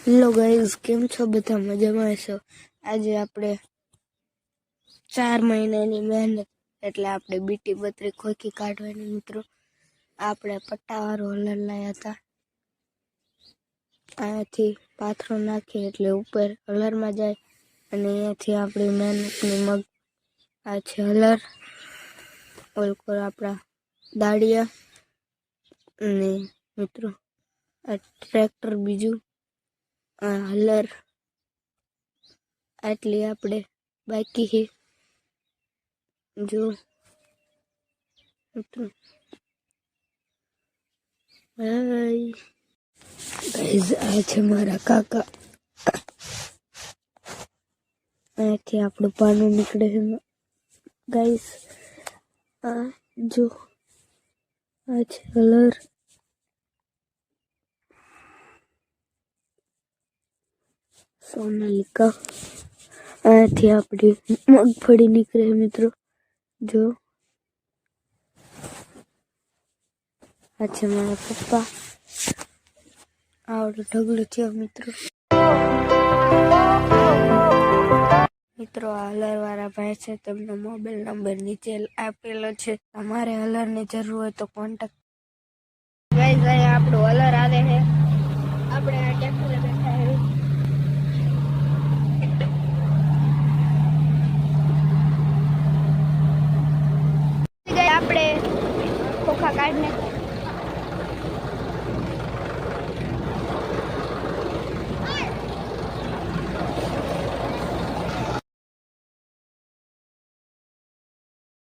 Hello guys, કેમ છો? બધા મજામાં છો? આજે આપણે 4 મહિનાની મહેનત એટલે આપણે બીટી બત્રી ખોખી કાઢવાની મિત્રો. આપણે પટ્ટાવાળો હલર લાયા હતા. અહીંયાથી પાથરો નાખીએ એટલે ઉપર હલરમાં જાય અને અહીંયાથી આપણી મહેનતની મગ આ છે હલર, ઓલકોર આપણા દાડિયા અને મિત્રો આ ટ્રેક્ટર બીજું, આ હલર આટલી આપણે બાકી છે. જો મિત્રો હાય ગાઈઝ, આ છે મારા કાકા. અહીંયાથી આપણું પાનું નીકળે છે ગાઈઝ. આ જો આ છે હલર, સોનાલિકા. અહીંયાથી આપણી મગફળી નીકળે મિત્રો. જો આ છે મારા પપ્પા. આવડું ઢગલું છે મિત્રો. આ હલર વાળા ભાઈ છે, તેમનો મોબાઈલ નંબર નીચે આપેલો છે. તમારે હલર ની જરૂર હોય તો કોન્ટેક્ટ. ગાઈઝ, અહીંયા આપણું હલર આવે છે. આપણે આ ટ્રેક્ટરે બેઠા છે. આપણે ખોખા કાઢને